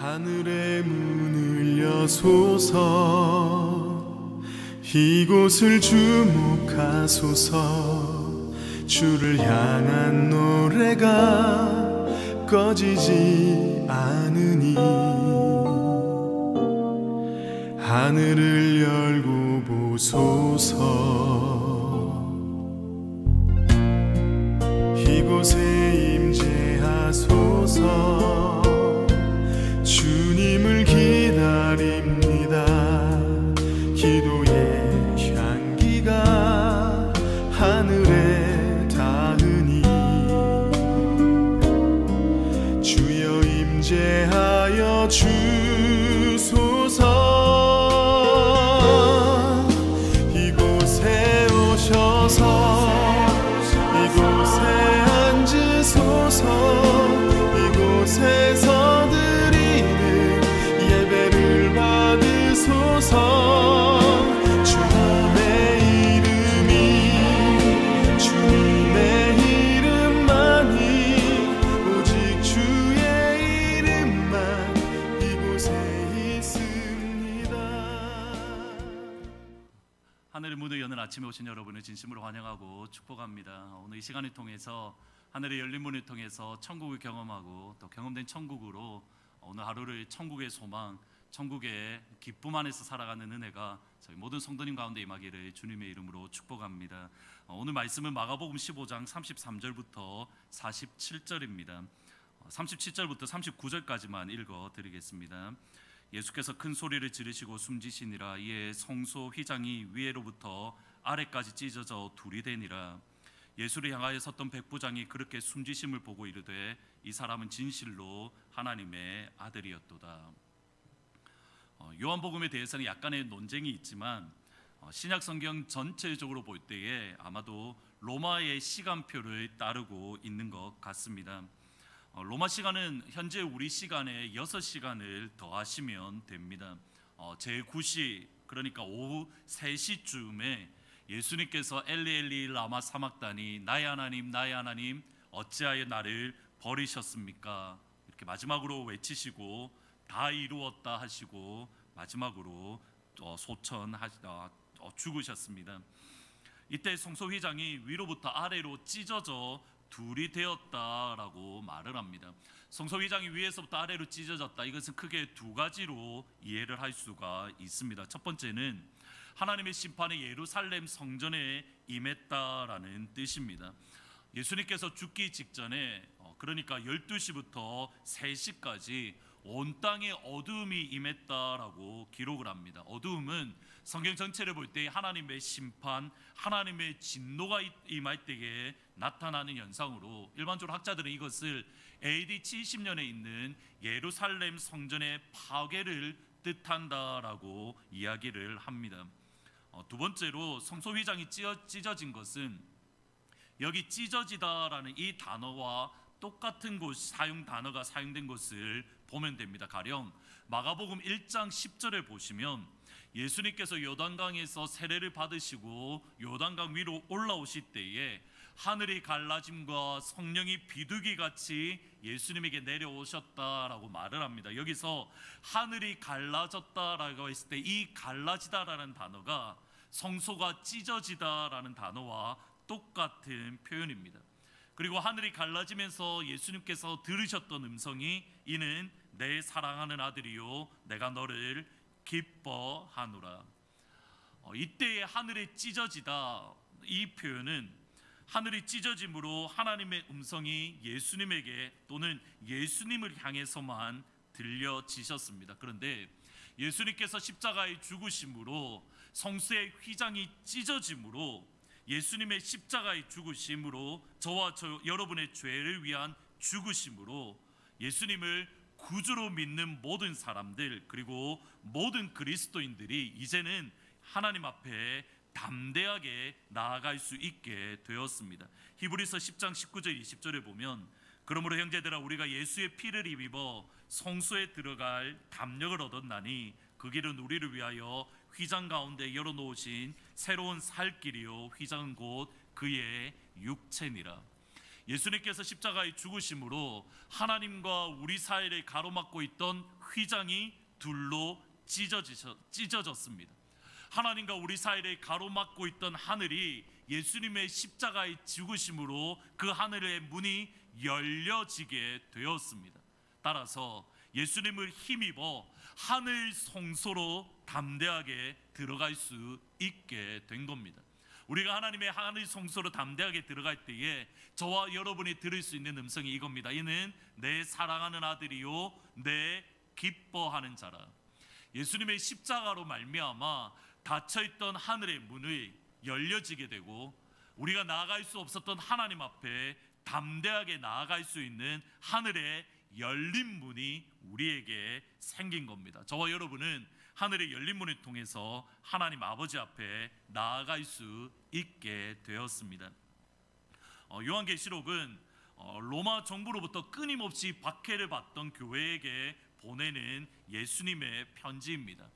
하늘의 문을 여소서, 이곳을 주목하소서. 주를 향한 노래가 꺼지지 않으니 하늘을 열고 보소서. 이곳에 임재하소서. 주님을 기다립니다. 기도의 향기가 하늘에 닿으니 주여 임재하여 주소서. 이곳에 오셔서 이곳에 앉으소서. 이곳에서 드리는 예배를 받으소서. 주님의 이름만이, 오직 주의 이름만 이곳에 있습니다. 하늘의 문을 여는 아침에 오신 여러분을 진심으로 환영하고 축복합니다. 오늘 이 시간을 통해서 하늘의 열린 문을 통해서 천국을 경험하고 또 경험된 천국으로 오늘 하루를 천국의 소망, 천국의 기쁨 안에서 살아가는 은혜가 저희 모든 성도님 가운데 임하기를 주님의 이름으로 축복합니다. 오늘 말씀은 마가복음 15장 33절부터 47절입니다. 37절부터 39절까지만 읽어드리겠습니다. 예수께서 큰 소리를 지르시고 숨지시니라. 이에 성소 휘장이 위에로부터 아래까지 찢어져 둘이 되니라. 예수를 향하여 섰던 백부장이 그렇게 숨지심을 보고 이르되 이 사람은 진실로 하나님의 아들이었도다. 요한복음에 대해서는 약간의 논쟁이 있지만 신약 성경 전체적으로 볼 때에 아마도 로마의 시간표를 따르고 있는 것 같습니다. 로마 시간은 현재 우리 시간에 6시간을 더하시면 됩니다. 제9시, 그러니까 오후 3시쯤에 예수님께서 엘리 엘리 라마 사막다니 나의 하나님 어찌하여 나를 버리셨습니까? 이렇게 마지막으로 외치시고 다 이루었다 하시고 마지막으로 죽으셨습니다. 이때 성소휘장이 위로부터 아래로 찢어져 둘이 되었다라고 말을 합니다. 성소휘장이 위에서부터 아래로 찢어졌다. 이것은 크게 두 가지로 이해를 할 수가 있습니다. 첫 번째는 하나님의 심판이 예루살렘 성전에 임했다라는 뜻입니다. 예수님께서 죽기 직전에 그러니까 12시부터 3시까지 온 땅에 어두움이 임했다라고 기록을 합니다. 어두움은 성경 전체를 볼 때 하나님의 심판, 하나님의 진노가 임할 때에 나타나는 현상으로 일반적으로 학자들은 이것을 AD 70년에 있는 예루살렘 성전의 파괴를 뜻한다라고 이야기를 합니다. 두 번째로 성소휘장이 찢어진 것은 여기 찢어지다라는 이 단어와 똑같은 단어가 사용된 것을 보면 됩니다. 가령 마가복음 1장 10절에 보시면 예수님께서 요단강에서 세례를 받으시고 요단강 위로 올라오실 때에 하늘이 갈라짐과 성령이 비둘기같이 예수님에게 내려오셨다라고 말을 합니다. 여기서 하늘이 갈라졌다라고 했을 때 이 갈라지다라는 단어가 성소가 찢어지다라는 단어와 똑같은 표현입니다. 그리고 하늘이 갈라지면서 예수님께서 들으셨던 음성이 이는 내 사랑하는 아들이요 내가 너를 기뻐하노라. 이때의 하늘이 찢어지다, 이 표현은 하늘이 찢어짐으로 하나님의 음성이 예수님에게 또는 예수님을 향해서만 들려지셨습니다. 그런데 예수님께서 십자가에 죽으심으로 성소의 휘장이 찢어짐으로 예수님의 십자가의 죽으심으로 저와 여러분의 죄를 위한 죽으심으로 예수님을 구주로 믿는 모든 사람들 그리고 모든 그리스도인들이 이제는 하나님 앞에 담대하게 나아갈 수 있게 되었습니다. 히브리서 10장 19절 20절에 보면 그러므로 형제들아 우리가 예수의 피를 입어 성소에 들어갈 담력을 얻었나니 그 길은 우리를 위하여 휘장 가운데 열어놓으신 새로운 살 길이요 휘장은 곧 그의 육체니라. 예수님께서 십자가에 죽으심으로 하나님과 우리 사이를 가로막고 있던 휘장이 둘로 찢어졌습니다. 하나님과 우리 사이를 가로막고 있던 하늘이 예수님의 십자가의 죽으심으로 그 하늘의 문이 열려지게 되었습니다. 따라서 예수님을 힘입어 하늘 성소로 담대하게 들어갈 수 있게 된 겁니다. 우리가 하나님의 하늘 성소로 담대하게 들어갈 때에 저와 여러분이 들을 수 있는 음성이 이겁니다. 이는 내 사랑하는 아들이요 내 기뻐하는 자라. 예수님의 십자가로 말미암아 닫혀있던 하늘의 문이 열려지게 되고 우리가 나아갈 수 없었던 하나님 앞에 담대하게 나아갈 수 있는 하늘의 열린 문이 우리에게 생긴 겁니다. 저와 여러분은 하늘의 열린 문을 통해서 하나님 아버지 앞에 나아갈 수 있게 되었습니다. 요한계시록은 로마 정부로부터 끊임없이 박해를 받던 교회에게 보내는 예수님의 편지입니다.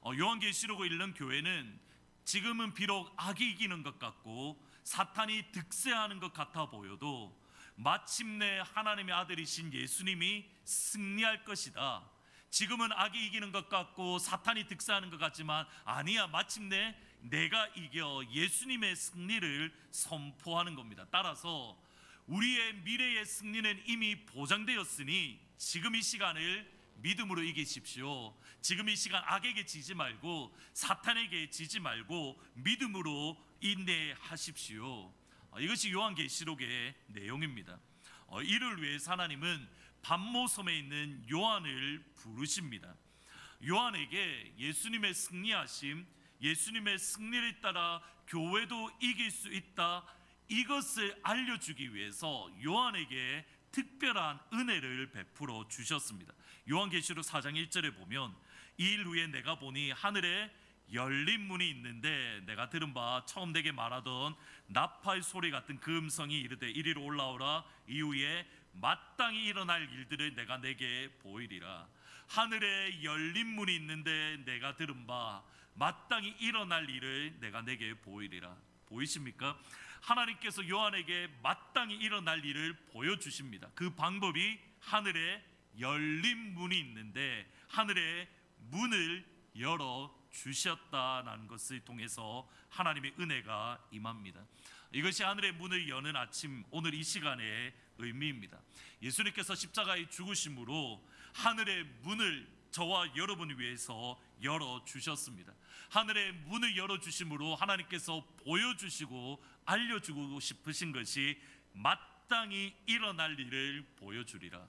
요한계시록을 읽는 교회는 지금은 비록 악이 이기는 것 같고 사탄이 득세하는 것 같아 보여도 마침내 하나님의 아들이신 예수님이 승리할 것이다. 지금은 악이 이기는 것 같고 사탄이 득세하는 것 같지만 아니야, 마침내 내가 이겨 예수님의 승리를 선포하는 겁니다. 따라서 우리의 미래의 승리는 이미 보장되었으니 지금 이 시간을 믿음으로 이기십시오. 지금 이 시간 악에게 지지 말고 사탄에게 지지 말고 믿음으로 인내하십시오. 이것이 요한계시록의 내용입니다. 이를 위해서 하나님은 반모섬에 있는 요한을 부르십니다. 요한에게 예수님의 승리하심, 예수님의 승리를 따라 교회도 이길 수 있다, 이것을 알려주기 위해서 요한에게 특별한 은혜를 베풀어 주셨습니다. 요한계시록 4장 1절에 보면 이 일 후에 내가 보니 하늘에 열린 문이 있는데 내가 들은 바 처음 내게 말하던 나팔 소리 같은 그 음성이 이르되 이리로 올라오라. 이후에 마땅히 일어날 일들을 내가 내게 보이리라. 하늘에 열린 문이 있는데 내가 들은 바 마땅히 일어날 일을 내가 내게 보이리라. 보이십니까? 하나님께서 요한에게 마땅히 일어날 일을 보여주십니다. 그 방법이 하늘에 열린 문이 있는데 하늘의 문을 열어 주셨다는 것을 통해서 하나님의 은혜가 임합니다. 이것이 하늘의 문을 여는 아침, 오늘 이 시간의 의미입니다. 예수님께서 십자가의 죽으심으로 하늘의 문을 저와 여러분을 위해서 열어주셨습니다. 하늘의 문을 열어주심으로 하나님께서 보여주시고 알려주고 싶으신 것이 마땅히 일어날 일을 보여주리라.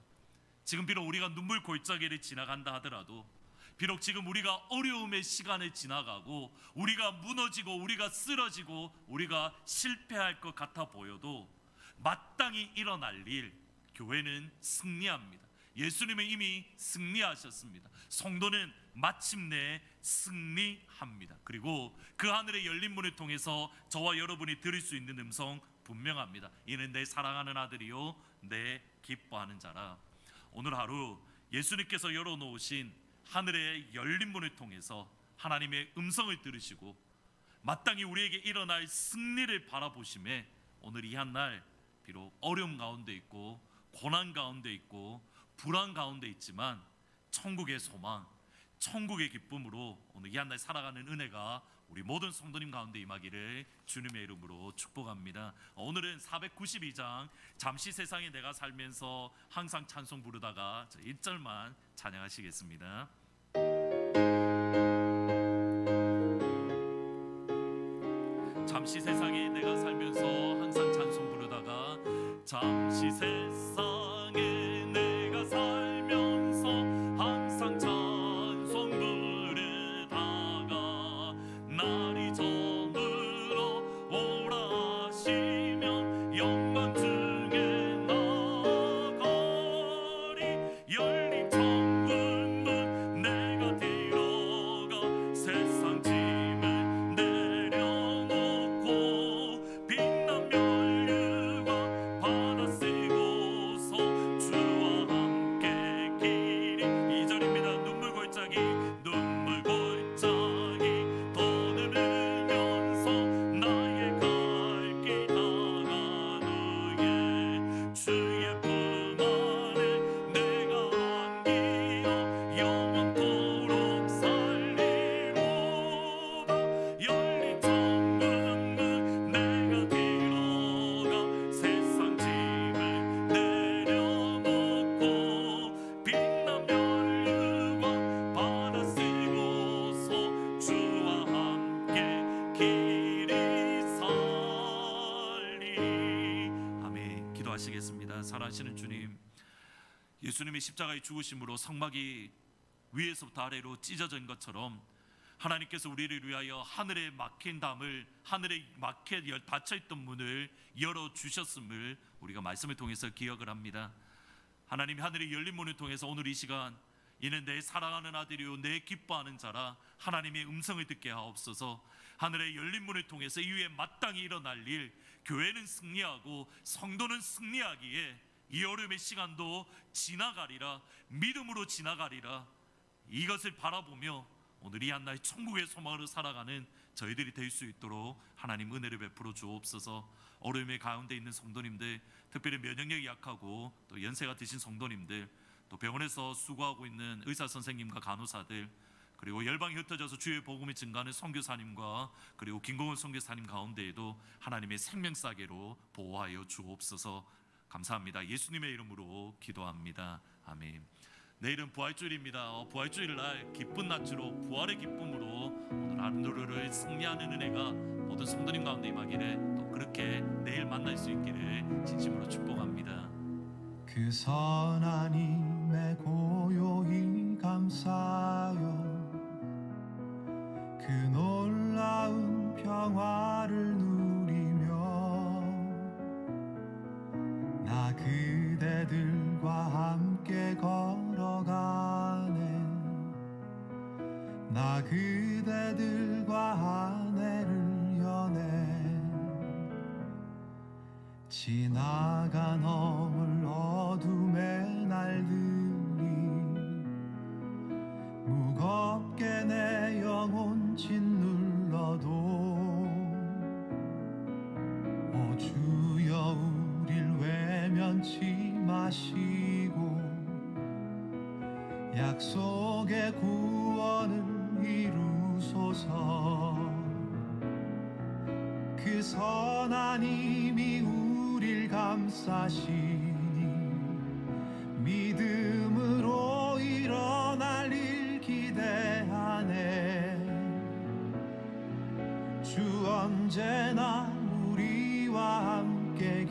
지금 비록 우리가 눈물 골짜기를 지나간다 하더라도, 비록 지금 우리가 어려움의 시간을 지나가고 우리가 무너지고 우리가 쓰러지고 우리가 실패할 것 같아 보여도 마땅히 일어날 일, 교회는 승리합니다. 예수님은 이미 승리하셨습니다. 성도는 마침내 승리합니다. 그리고 그 하늘의 열린 문을 통해서 저와 여러분이 들을 수 있는 음성 분명합니다. 이는 내 사랑하는 아들이요 내 기뻐하는 자라. 오늘 하루 예수님께서 열어놓으신 하늘의 열린 문을 통해서 하나님의 음성을 들으시고 마땅히 우리에게 일어날 승리를 바라보심에 오늘 이 한날 비록 어려움 가운데 있고 고난 가운데 있고 불안 가운데 있지만 천국의 소망, 천국의 기쁨으로 오늘 이 한날 살아가는 은혜가 우리 모든 성도님 가운데 임하기를 주님의 이름으로 축복합니다. 오늘은 492장 잠시 세상에 내가 살면서 항상 찬송 부르다가 1절만 찬양하시겠습니다. 잠시 세상에 내가 살면서 항상 찬송 부르다가 잠시 세상에 내가 살면서 항상 찬송 부르다가 날이 저물어 오라 하시면 영광 중에 나가리. 열린 천국문 내가 들어가 세상 짐을 내려놓고 빛난 멸류관 받아 쓰고 예수님의 십자가의 죽으심으로 성막이 위에서부터 아래로 찢어진 것처럼 하나님께서 우리를 위하여 하늘에 막힌 담을, 하늘에 막혀 닫혀있던 문을 열어주셨음을 우리가 말씀을 통해서 기억을 합니다. 하나님이 하늘의 열린 문을 통해서 오늘 이 시간 이는 내 사랑하는 아들이요 내 기뻐하는 자라 하나님의 음성을 듣게 하옵소서. 하늘의 열린 문을 통해서 이후에 마땅히 일어날 일, 교회는 승리하고 성도는 승리하기에 이 어려움의 시간도 지나가리라, 믿음으로 지나가리라, 이것을 바라보며 오늘 이 한나의 천국의 소망으로 살아가는 저희들이 될 수 있도록 하나님 은혜를 베풀어 주옵소서. 어려움의 가운데 있는 성도님들, 특별히 면역력이 약하고 또 연세가 드신 성도님들, 또 병원에서 수고하고 있는 의사 선생님과 간호사들, 그리고 열방이 흩어져서 주의 복음이 증가하는 선교사님과 그리고 김공원 선교사님 가운데에도 하나님의 생명싸개로 보호하여 주옵소서. 감사합니다. 예수님의 이름으로 기도합니다. 아멘. 내일은 부활주일입니다. 부활주일 날 기쁜 낯으로 부활의 기쁨으로 오늘 하루를 승리하는 은혜가 모든 성도님 가운데 임하기를, 또 그렇게 내일 만날 수 있기를 진심으로 축복합니다. 그 선한 힘에 고요히 감사하여 그 놀라운 평화를 누리며 나 그대들과 함께 걸어가네. 나 그대들과 하늘을 여네. 지나가 넘을 어둠의 날들이 무겁게 내 영혼 짓눌러도 오 주여 우릴 외면치 마시고 약속의 구원을 이루소서. 그 선한 힘이 우릴 감싸시니 믿음으로 일어날 일 기대하네. 주 언제나 우리와 함께